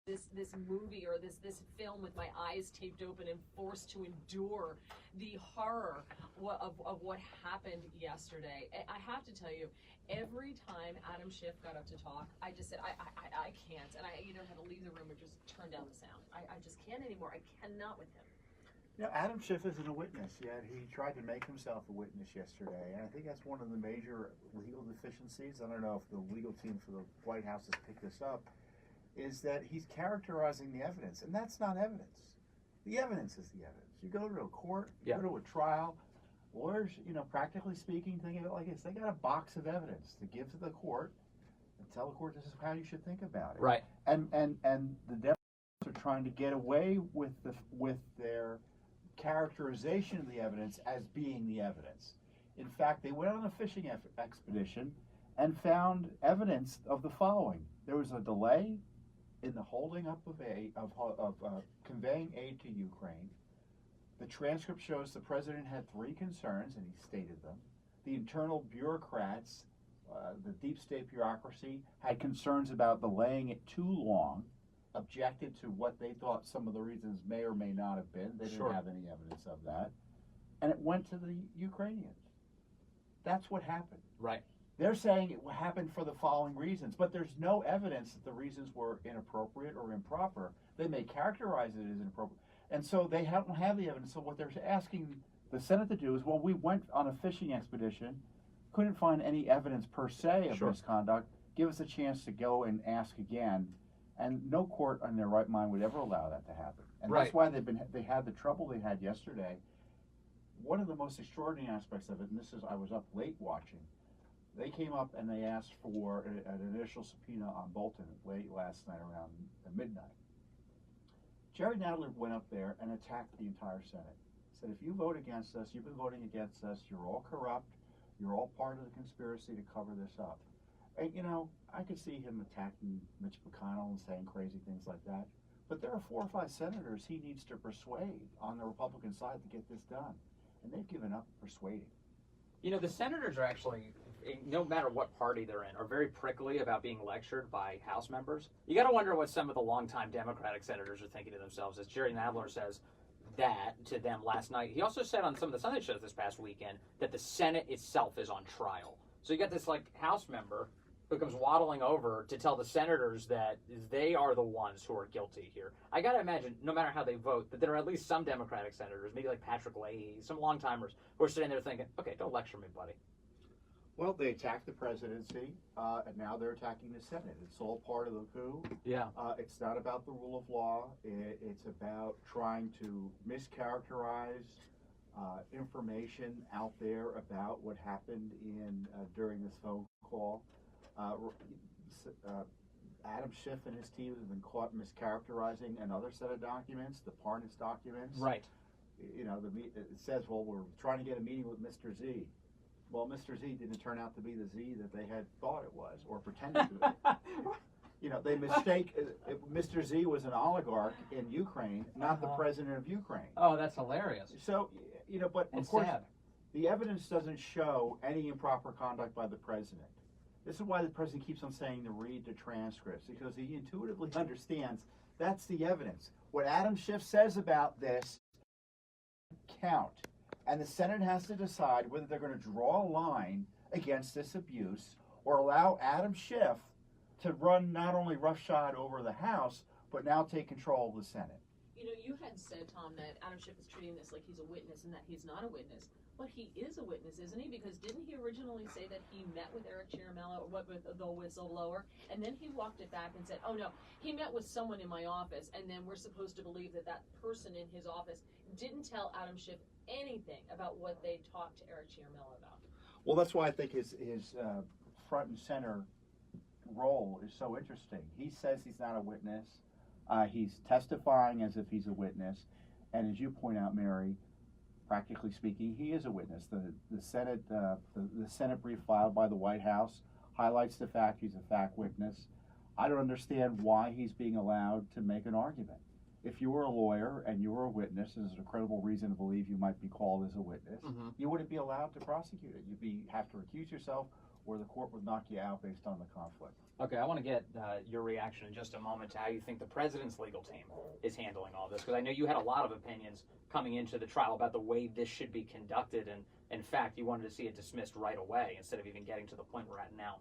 this movie or this film with my eyes taped open and forced to endure the horror of what happened yesterday. I have to tell you, every time Adam Schiff got up to talk, I just said, I can't. And I either had to leave the room or just turn down the sound. I just can't anymore. I cannot with him. You know, Adam Schiff isn't a witness yet. He tried to make himself a witness yesterday, and I think that's one of the major legal deficiencies. I don't know if the legal team for the White House has picked this up, is that he's characterizing the evidence, and that's not evidence. The evidence is the evidence. You go to a court, you go to a trial, lawyers, you know, practically speaking, think of it like this. They got a box of evidence to give to the court and tell the court this is how you should think about it. Right. And the Democrats are trying to get away with their characterization of the evidence as being the evidence. In fact, they went on a fishing expedition and found evidence of the following. There was a delay in the holding up of conveying aid to Ukraine. The transcript shows the president had 3 concerns, and he stated them. The internal bureaucrats, the deep state bureaucracy, had concerns about delaying it too long, objected to what they thought some of the reasons may or may not have been. They didn't have any evidence of that. And it went to the Ukrainians. That's what happened. Right. They're saying it happened for the following reasons, but there's no evidence that the reasons were inappropriate or improper. They may characterize it as inappropriate. And so they don't have the evidence. So what they're asking the Senate to do is, well, we went on a fishing expedition, couldn't find any evidence per se of misconduct. Give us a chance to go and ask again. And no court in their right mind would ever allow that to happen. And that's why they had the trouble they had yesterday. One of the most extraordinary aspects of it, and I was up late watching, they came up and they asked for an initial subpoena on Bolton late last night around midnight. Jerry Nadler went up there and attacked the entire Senate. Said, if you vote against us, you've been voting against us, you're all corrupt, you're all part of the conspiracy to cover this up. And, you know, I could see him attacking Mitch McConnell and saying crazy things like that. But there are 4 or 5 senators he needs to persuade on the Republican side to get this done. And they've given up persuading. You know, the senators are actually, no matter what party they're in, are very prickly about being lectured by House members. You got to wonder what some of the longtime Democratic senators are thinking to themselves, as Jerry Nadler says that to them last night. He also said on some of the Sunday shows this past weekend that the Senate itself is on trial. So you got this, like, House member who comes waddling over to tell the senators that they are the ones who are guilty here. I got to imagine, no matter how they vote, that there are at least some Democratic senators, maybe like Patrick Leahy, some long-timers, who are sitting there thinking, okay, don't lecture me, buddy. Well, they attacked the presidency, and now they're attacking the Senate. It's all part of the coup. Yeah. It's not about the rule of law. It's about trying to mischaracterize information out there about what happened during this phone call. Adam Schiff and his team have been caught mischaracterizing another set of documents, the Parnas documents. Right. You know, it says, well, we're trying to get a meeting with Mr. Z. Well, Mr. Z didn't turn out to be the Z that they had thought it was, or pretended to be. You know, they mistake, Mr. Z was an oligarch in Ukraine, not the president of Ukraine. Oh, that's hilarious. So, you know, but of course, the evidence doesn't show any improper conduct by the president. This is why the president keeps on saying to read the transcripts, because he intuitively understands that's the evidence. What Adam Schiff says about this count. And the Senate has to decide whether they're going to draw a line against this abuse or allow Adam Schiff to run not only roughshod over the House, but now take control of the Senate. You know, you had said, Tom, that Adam Schiff is treating this like he's a witness and that he's not a witness. But he is a witness, isn't he? Because didn't he originally say that he met with Eric Ciaramella, or with the whistleblower, and then he walked it back and said, oh no, he met with someone in my office, and then we're supposed to believe that that person in his office didn't tell Adam Schiff anything about what they talked to Eric Ciaramella about. Well, that's why I think his front and center role is so interesting. He says he's not a witness. He's testifying as if he's a witness. And as you point out, Mary, practically speaking, he is a witness. The Senate brief filed by the White House highlights the fact he's a fact witness. I don't understand why he's being allowed to make an argument. If you were a lawyer and you were a witness, and there's a credible reason to believe you might be called as a witness, you wouldn't be allowed to prosecute it. You'd have to recuse yourself, or the court would knock you out based on the conflict. Okay, I want to get your reaction in just a moment to how you think the president's legal team is handling all this, because I know you had a lot of opinions coming into the trial about the way this should be conducted, and in fact, you wanted to see it dismissed right away instead of even getting to the point we're at now.